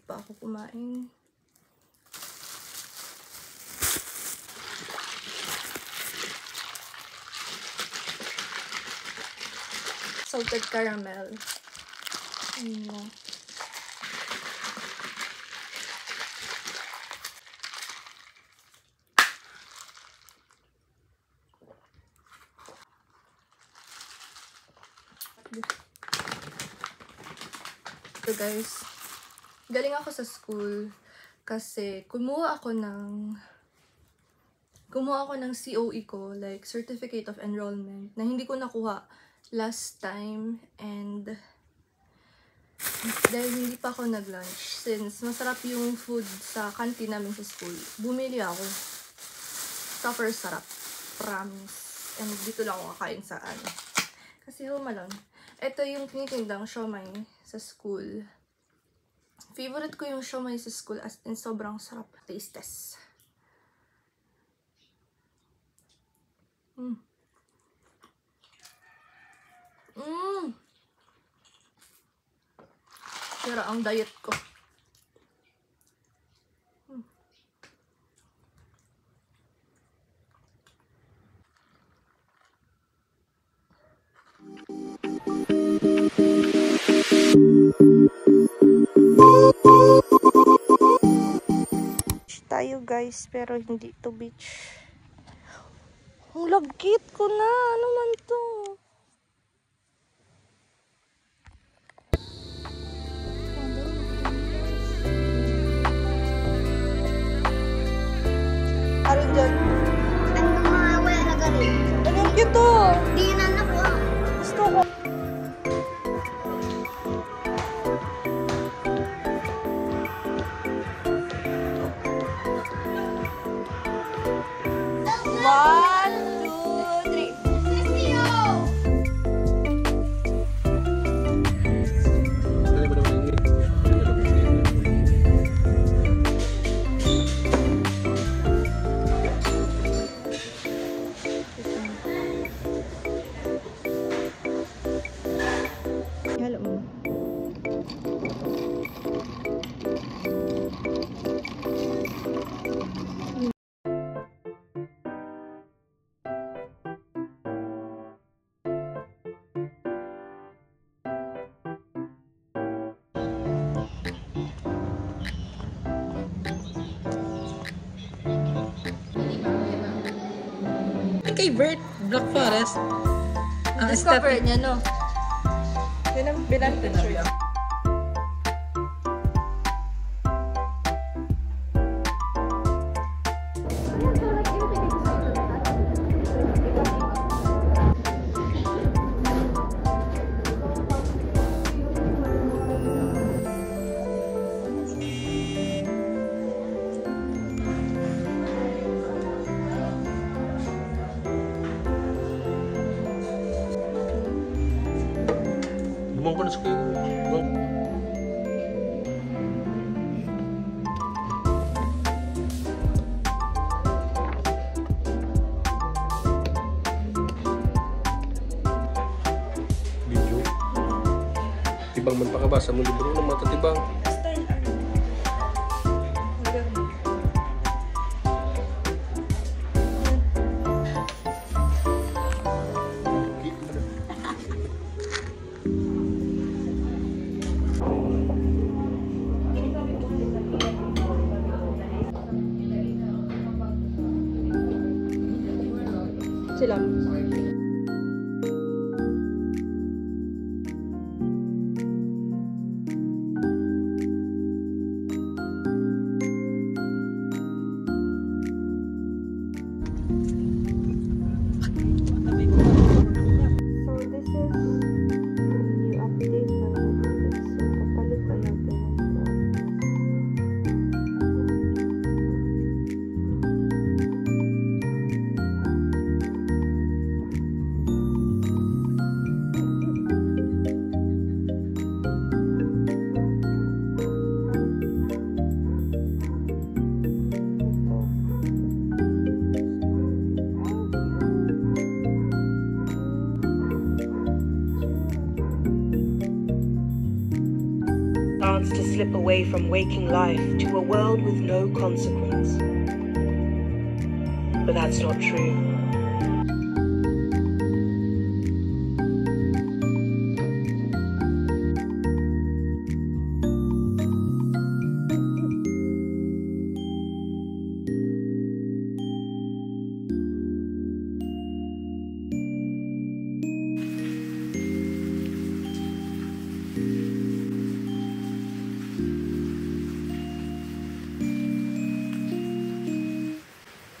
pa ako kumain. Salted caramel. So guys, galing ako sa school kasi kumuha ako ng COE ko, like Certificate of Enrollment, na hindi ko nakuha last time, and dahil hindi pa ako nag-lunch, since masarap yung food sa canteen namin sa school, bumili ako. Super sarap, promise. And dito lang ako kakain sa kasi home alone. Ito yung tinitindang siomai sa school. Favorite ko yung siomai sa school, as in sobrang sarap. Taste test. Sira ang diet ko. Tayo guys, pero hindi to beach. Ang lagkit ko na. Ano man to? Aron dyan. Ano mga wala na galing? Anong cute to? Di na nakuha. Gusto ko. One, two, three. Hello, Mama. Kay Bert, Black Forest. Discover niya, no? Yun ang pinag-picture niya. Lumang ko na sa kayo. Video. Tibang man pakabasa mo libro ng mga tatibang. Sila. slip away from waking life to a world with no consequence. But that's not true.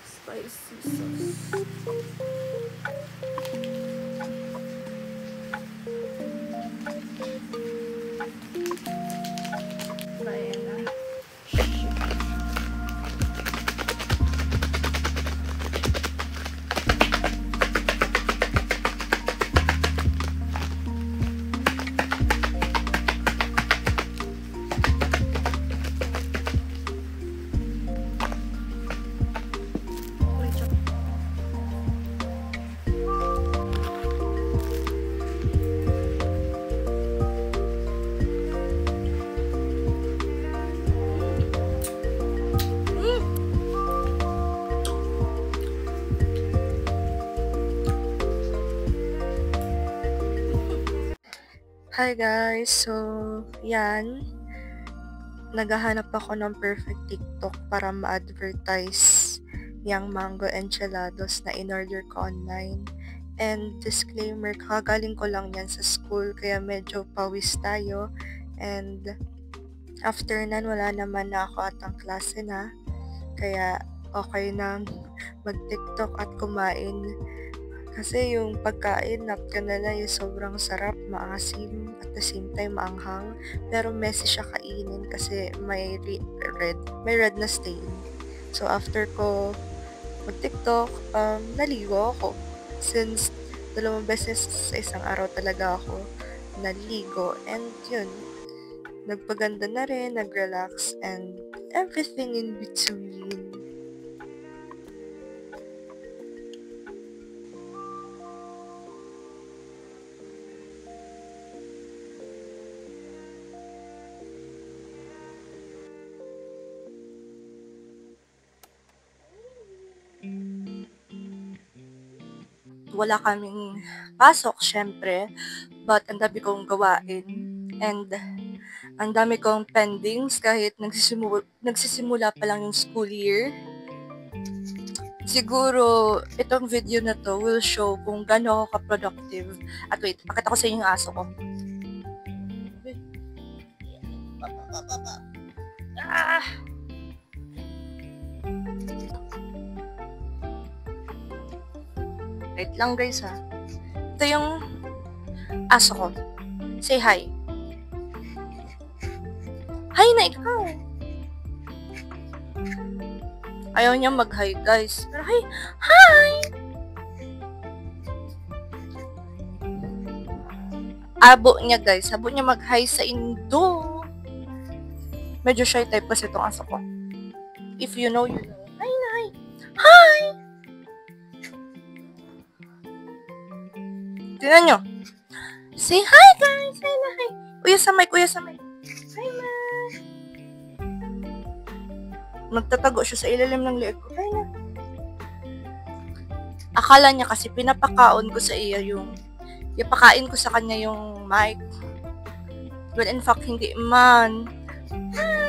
Spicy sauce. Ayan na. Hi guys! So, yan. Naghahanap ako ng perfect TikTok para ma-advertise yung mango enchiladas na in-order ko online. And disclaimer, kakagaling ko lang yan sa school kaya medyo pawis tayo. And after nan, wala naman na ako atang klase na. Kaya okay nang mag-TikTok at kumain. Kasi yung pagkain, not gonna lie, sobrang sarap, maasim, at the same time maanghang. Pero messy siya kainin kasi may red na stain. So after ko mag-TikTok, naligo ako. Since 2 beses sa isang araw talaga ako naligo. And yun, nagpaganda na rin, nag-relax, and everything in between. Wala kaming pasok, syempre. But ang dami kong gawain. And ang dami kong pendings kahit nagsisimula pa lang yung school year. Siguro, itong video na to will show kung gaano ako ka-productive. At wait, pakita ko sa inyo yung aso ko. Ah! Wait lang guys ha. Ito yung aso ko. Say hi. Hi na ikaw. Ayaw niya mag-hi guys. Pero hi! Hi! Abo niya guys. Abo niya mag-hi sa indo. Medyo shy type kasi itong aso ko. If you know, you know. Hi na hi! Hi! Tingnan nyo. Say hi guys! Hi na hi! Kuya sa mic, kuya sa mic. Hi ma! Nagtatago siya sa ilalim ng leeg ko. Hi na. Akala niya kasi pinapakaon ko sa iya yung ipakain ko sa kanya yung mic. But in fact, hindi man. Hi!